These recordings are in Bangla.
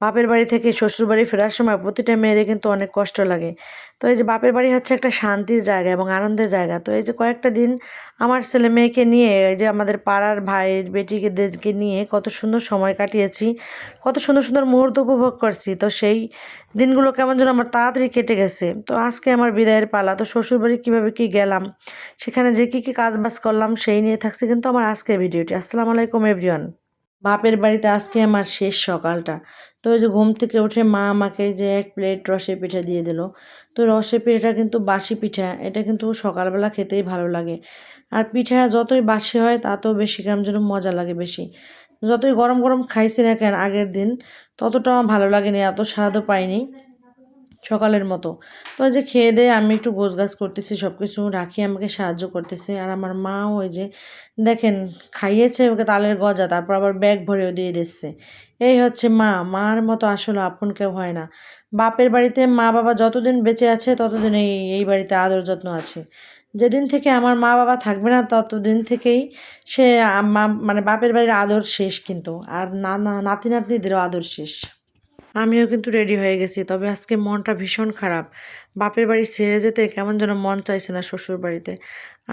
বাপের বাড়ি থেকে শ্বশুরবাড়ি ফেরার সময় প্রতিটা মেয়েরই কিন্তু অনেক কষ্ট লাগে। তো এই যে বাপের বাড়ি হচ্ছে একটা শান্তির জায়গা এবং আনন্দের জায়গা। তো এই যে কয়েকটা দিন আমার ছেলে মেয়েকে নিয়ে এই যে আমাদের পাড়ার ভাইয়ের বেটিদেরকে নিয়ে কত সুন্দর সময় কাটিয়েছি, কত সুন্দর সুন্দর মুহূর্ত উপভোগ করছি। তো সেই দিনগুলো কেমন যেন আমার তাড়াতাড়ি কেটে গেছে। তো আজকে আমার বিদায়ের পালা। তো শ্বশুরবাড়ি কীভাবে কী গেলাম, সেখানে যে কী কী কাজ বাজ করলাম সেই নিয়ে থাকছে কিন্তু আমার আজকের ভিডিওটি। আসসালামু আলাইকুম এভরিওয়ান। বাপের বাড়িতে আজকে আমার শেষ সকালটা। তো ওই যে ঘুম থেকে উঠে মা আমাকে যে এক প্লেট রসের পিঠা দিয়ে দিল। তো রসের পিঠাটা কিন্তু বাসি পিঠা, এটা কিন্তু সকালবেলা খেতেই ভালো লাগে। আর পিঠা যতই বাসি হয় তাতেও বেশি কেমন যেন মজা লাগে বেশি। যতই গরম গরম খাইছি না কেন আগের দিন, ততটা আমার ভালো লাগেনি, এত স্বাদও পাইনি সকালের মতো। তো ওই যে খেয়ে দেয়ে আমি একটু গোছগাছ করতেছি, সব কিছু রাখি আমাকে সাহায্য করতেছে। আর আমার মাও ওই যে দেখেন খাইয়েছে ওকে তালের গজা, তারপর আবার ব্যাগ ভরেও দিয়ে দিচ্ছে। এই হচ্ছে মা, মার মতো আসলে আপন কেউ হয় না। বাপের বাড়িতে মা বাবা যতদিন বেঁচে আছে ততদিন এই বাড়িতে আদর যত্ন আছে। যেদিন থেকে আমার মা বাবা থাকবে না ততদিন থেকেই সে মানে বাপের বাড়ির আদর শেষ কিন্তু, আর নাতি নাতনিদেরও আদর শেষ। আমিও কিন্তু রেডি হয়ে গেছি, তবে আজকে মনটা ভীষণ খারাপ। বাপের বাড়ি ছেড়ে যেতে কেমন যেন মন চাইছে না শ্বশুর বাড়িতে।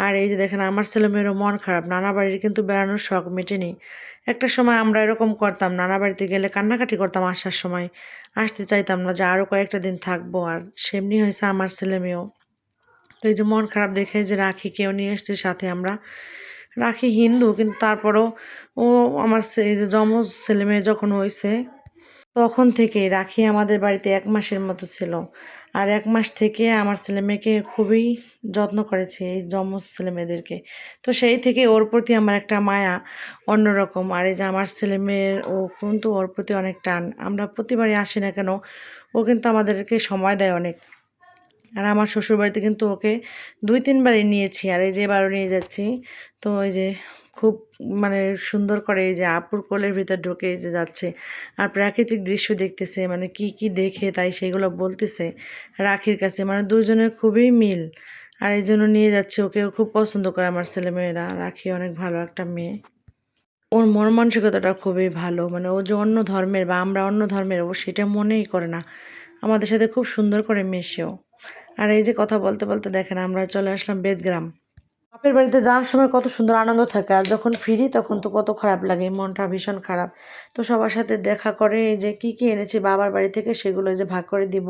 আর এই যে দেখেন আমার ছেলেমেয়েরও মন খারাপ, নানা বাড়ির কিন্তু বেড়ানোর শখ মেটেনি। একটা সময় আমরা এরকম করতাম, নানা বাড়িতে গেলে কান্নাকাটি করতাম, আসার সময় আসতে চাইতাম না যে আরও কয়েকটা দিন থাকবো। আর সেমনি হয়েছে আমার ছেলেমেয়েও। তো এই যে মন খারাপ দেখে যে রাখিকেও নিয়ে এসছি সাথে আমরা। রাখি হিন্দু কিন্তু তারপরও ও আমার এই যে যমজ ছেলেমেয়ে যখন হয়েছে তখন থেকে রাখি আমাদের বাড়িতে ১ মাসের মতো ছিল। আর ১ মাস থেকে আমার ছেলেমেয়েকে খুবই যত্ন করেছে এই যমজ ছেলেমেয়েদেরকে। তো সেই থেকে ওর প্রতি আমার একটা মায়া অন্যরকম। আর এই যে আমার ছেলেমেয়ের ও কিন্তু ওর প্রতি অনেক টান। আমরা প্রতিবারই আসি না কেন ও কিন্তু আমাদেরকে সময় দেয় অনেক। আর আমার শ্বশুরবাড়িতে কিন্তু ওকে ২-৩ বারই নিয়েছি, আর এই যে এবারও নিয়ে যাচ্ছি। তো ওই যে খুব মানে সুন্দর করে এই যে আপুর কোলের ভিতর ঢুকে এই যে যাচ্ছে। আর প্রাকৃতিক দৃশ্য দেখতেছে, মানে কি কি দেখে তাই সেগুলো বলতেছে রাখির কাছে, মানে দুজনের খুবই মিল। আর এই জন্য নিয়ে যাচ্ছে ওকে, ও খুব পছন্দ করে আমার ছেলেমেয়েরা। রাখি অনেক ভালো একটা মেয়ে, ওর মন মানসিকতাটা খুবই ভালো। মানে ও যে অন্য ধর্মের বা আমরা অন্য ধর্মের ও সেটা মনেই করে না, আমাদের সাথে খুব সুন্দর করে মেশেও। আর এই যে কথা বলতে বলতে দেখেন আমরা চলে আসলাম বেদগ্রাম। বাপের বাড়িতে যাওয়ার সময় কত সুন্দর আনন্দ থাকে, আর যখন ফিরি তখন তো কত খারাপ লাগে, মনটা ভীষণ খারাপ। তো সবার সাথে দেখা করে এই যে কি কি এনেছি বাবার বাড়ি থেকে সেগুলো যে ভাগ করে দিব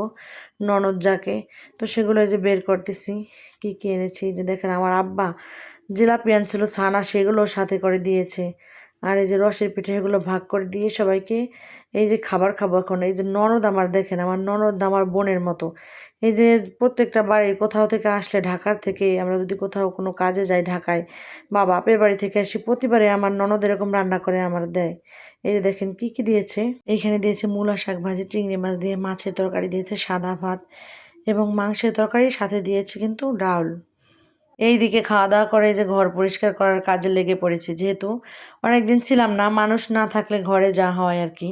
ননদ যাকে। তো সেগুলো যে বের করতেছি কি কি এনেছি। যে দেখেন আমার আব্বা জিলাপি আনছিল ছানা, সেগুলো সাথে করে দিয়েছে। আর এই যে রসের পিঠে এগুলো ভাগ করে দিয়ে সবাইকে এই যে খাবার খাবো এখন। এই যে ননদ আমার, দেখেন আমার ননদ আমার বোনের মতো। এই যে প্রত্যেকটা বাড়ি কোথাও থেকে আসলে, ঢাকার থেকে আমরা যদি কোথাও কোনো কাজে যাই ঢাকায় বা বাপের বাড়ি থেকে আসি, প্রতিবারে আমার ননদ এরকম রান্না করে আমার দেয়। এই যে দেখেন কি কি দিয়েছে, এইখানে দিয়েছে মূলা শাক ভাজি, চিংড়ি মাছ দিয়ে মাছের তরকারি দিয়েছে, সাদা ভাত এবং মাংসের তরকারি, সাথে দিয়েছে কিন্তু ডাউল। এইদিকে খাওয়া দাওয়া করে যে ঘর পরিষ্কার করার কাজে লেগে পড়েছি, যেহেতু অনেকদিন ছিলাম না, মানুষ না থাকলে ঘরে যা হয় আর কি।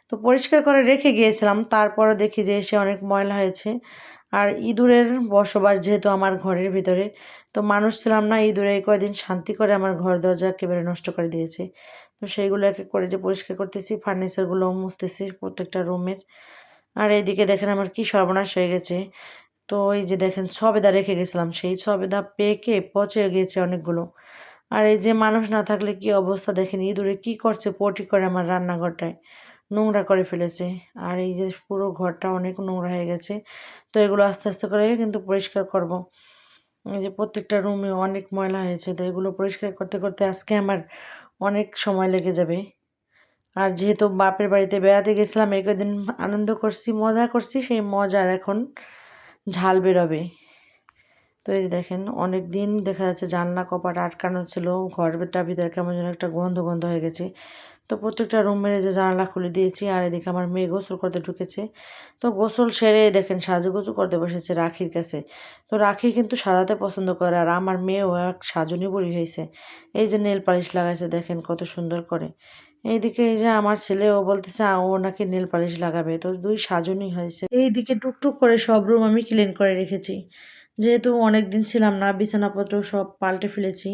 তো পরিষ্কার করে রেখে গিয়েছিলাম, তারপরও দেখি যে এসে অনেক ময়লা হয়েছে। আর ইঁদুরের বসবাস যেহেতু আমার ঘরের ভিতরে, তো মানুষ ছিলাম না, ইঁদুরে এই কয়দিন শান্তি করে আমার ঘর দরজা একেবারে নষ্ট করে দিয়েছে। তো সেইগুলো এক এক করে যে পরিষ্কার করতেছি, ফার্নিচারগুলো মুছতেছি প্রত্যেকটা রুমের। আর এইদিকে দেখেন আমার কি সর্বনাশ হয়ে গেছে। তো এই যে দেখেন সবেদা রেখে গেছিলাম, সেই সবেদা পেকে পচে গিয়েছে অনেকগুলো। আর এই যে মানুষ না থাকলে কি অবস্থা দেখেন, ইঁদুরে কি করছে, পটি করে আমার রান্নাঘরটায় নোংরা করে ফেলেছে। আর এই যে পুরো ঘরটা অনেক নোংরা হয়ে গেছে। তো এগুলো আস্তে আস্তে করে কিন্তু পরিষ্কার করব। এই যে প্রত্যেকটা রুমে অনেক ময়লা হয়েছে, তো এগুলো পরিষ্কার করতে করতে আজকে আমার অনেক সময় লেগে যাবে। আর যেহেতু বাপের বাড়িতে বেড়াতে গেছিলাম, এই কদিন আনন্দ করছি, মজা করছি, সেই মজার এখন ঝাল বেরোবে। তো এই যে দেখেন অনেক দিন দেখা যাচ্ছে জানলা কপাট আটকানো ছিল, ঘরটার ভিতরে কেমন যেন একটা গন্ধ গন্ধ হয়ে গেছে। তো প্রত্যেকটা রুমের যে জানালা খুলে দিয়েছি। আর এদিকে আমার মেয়ে গোসল করতে ঢুকেছে। তো গোসল সেরে দেখেন সাজুগুজু করতে বসেছে রাখির কাছে। তো রাখি কিন্তু সাজাতে পছন্দ করে, আর আমার মেয়েও এক সাজুনি বুড়ি হয়েছে। এই যে নেল পালিশ লাগাইছে দেখেন কত সুন্দর করে। এইদিকে এই যে আমার ছেলেও বলতেছে ও নাকি নেল পালিশ লাগাবে, তো দুই সাজুনি হয়েছে। এইদিকে টুকটুক করে সব রুম আমি ক্লিন করে রেখেছি, যেহেতু অনেক দিন ছিলাম না, বিছানাপত্র সব পাল্টে ফেলেছি।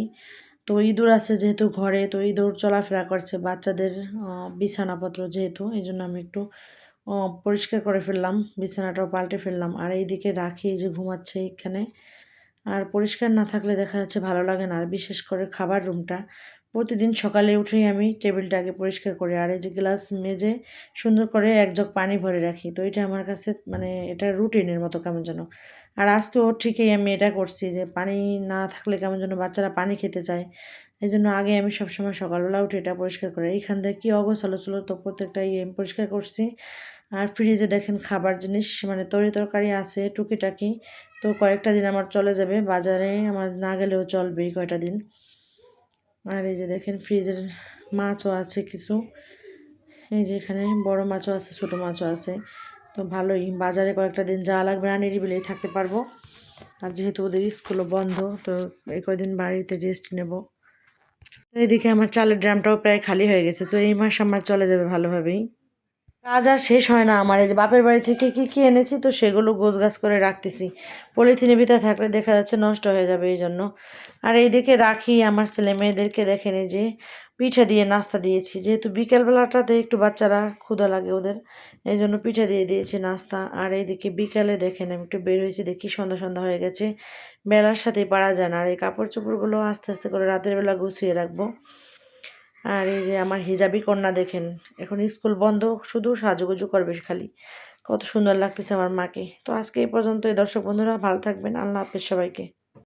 তো ইঁদুর আছে যেহেতু ঘরে, তো ইঁদুর চলাফেরা করছে বাচ্চাদের বিছানাপত্র যেহেতু, এই জন্য আমি একটু পরিষ্কার করে ফেললাম, বিছানাটাও পাল্টে ফেললাম। আর এইদিকে রাখি যে ঘুমাচ্ছে এখানে। আর পরিষ্কার না থাকলে দেখা যাচ্ছে ভালো লাগে না। আর বিশেষ করে খাবার রুমটা প্রতিদিন সকালে উঠেই আমি টেবিলটা আগে পরিষ্কার করি। আর এই যে গ্লাস মেজে সুন্দর করে এক জগ পানি ভরে রাখি। তো এটা আমার কাছে মানে এটা রুটিনের মতো কেমন যেন। আর আজকেও ঠিকই আমি এটা করছি যে পানি না থাকলে কেমন যেন বাচ্চারা পানি খেতে চায়। এই জন্য আগে আমি সবসময় সকালবেলা উঠে এটা পরিষ্কার করি। এইখান থেকে কী অগোছালো ছিল, তো প্রত্যেকটাই আমি পরিষ্কার করছি। আর ফ্রিজে দেখেন খাবার জিনিস মানে তরি-তরকারি আছে টুকিটাকি। তো কয়েকটা দিন আমার চলে যাবে, বাজারে আমার না গেলেও চলবে এই কয়টা দিন। আর এই যে দেখেন ফ্রিজের মাছও আছে কিছু। এই যে এখানে বড় মাছও আছে, ছোট মাছও আছে। তো ভালোই, বাজারে কয়েকটা দিন যাওয়া লাগবে না, নিরিবিলিই থাকতে পারবো। আর যেহেতু ওদের স্কুলও বন্ধ, তো এই কয়দিন বাড়িতে রেস্ট নেব। তো এদিকে আমার চালের ড্রামটাও প্রায় খালি হয়ে গেছে, তো এই মাস আমার চলে যাবে ভালোভাবেই। কাজ আর শেষ হয় না আমার। এই যে বাপের বাড়ি থেকে কি কি এনেছি, তো সেগুলো গোছগাছ করে রাখতেছি। পলিথিনের ভিতরে থাকলে দেখা যাচ্ছে নষ্ট হয়ে যাবে, এই জন্য। আর এইদিকে রাখি আমার ছেলে মেয়েদেরকে দেখেন এই যে পিঠা দিয়ে নাস্তা দিয়েছি, যেহেতু বিকেলবেলাটাতে একটু বাচ্চারা ক্ষুধা লাগে ওদের, এই জন্য পিঠা দিয়ে দিয়েছি নাস্তা। আর এইদিকে বিকালে দেখেন আমি একটু বের হয়েছি, দেখি সন্ধ্যা সন্ধ্যা হয়ে গেছে, বেলার সাথেই পারা যায় না। আর এই কাপড় চোপড়গুলো আস্তে আস্তে করে রাতের বেলা গুছিয়ে রাখবো। আর এই যে আমার হিজাবি কন্যা দেখেন, এখন স্কুল বন্ধ, শুধু সাজুগুজু করবে খালি। কত সুন্দর লাগতেছে আমার মাকে। তো আজকে এই পর্যন্তই দর্শক বন্ধুরা, ভালো থাকবেন, আল্লাহ হাফেজ সবাইকে।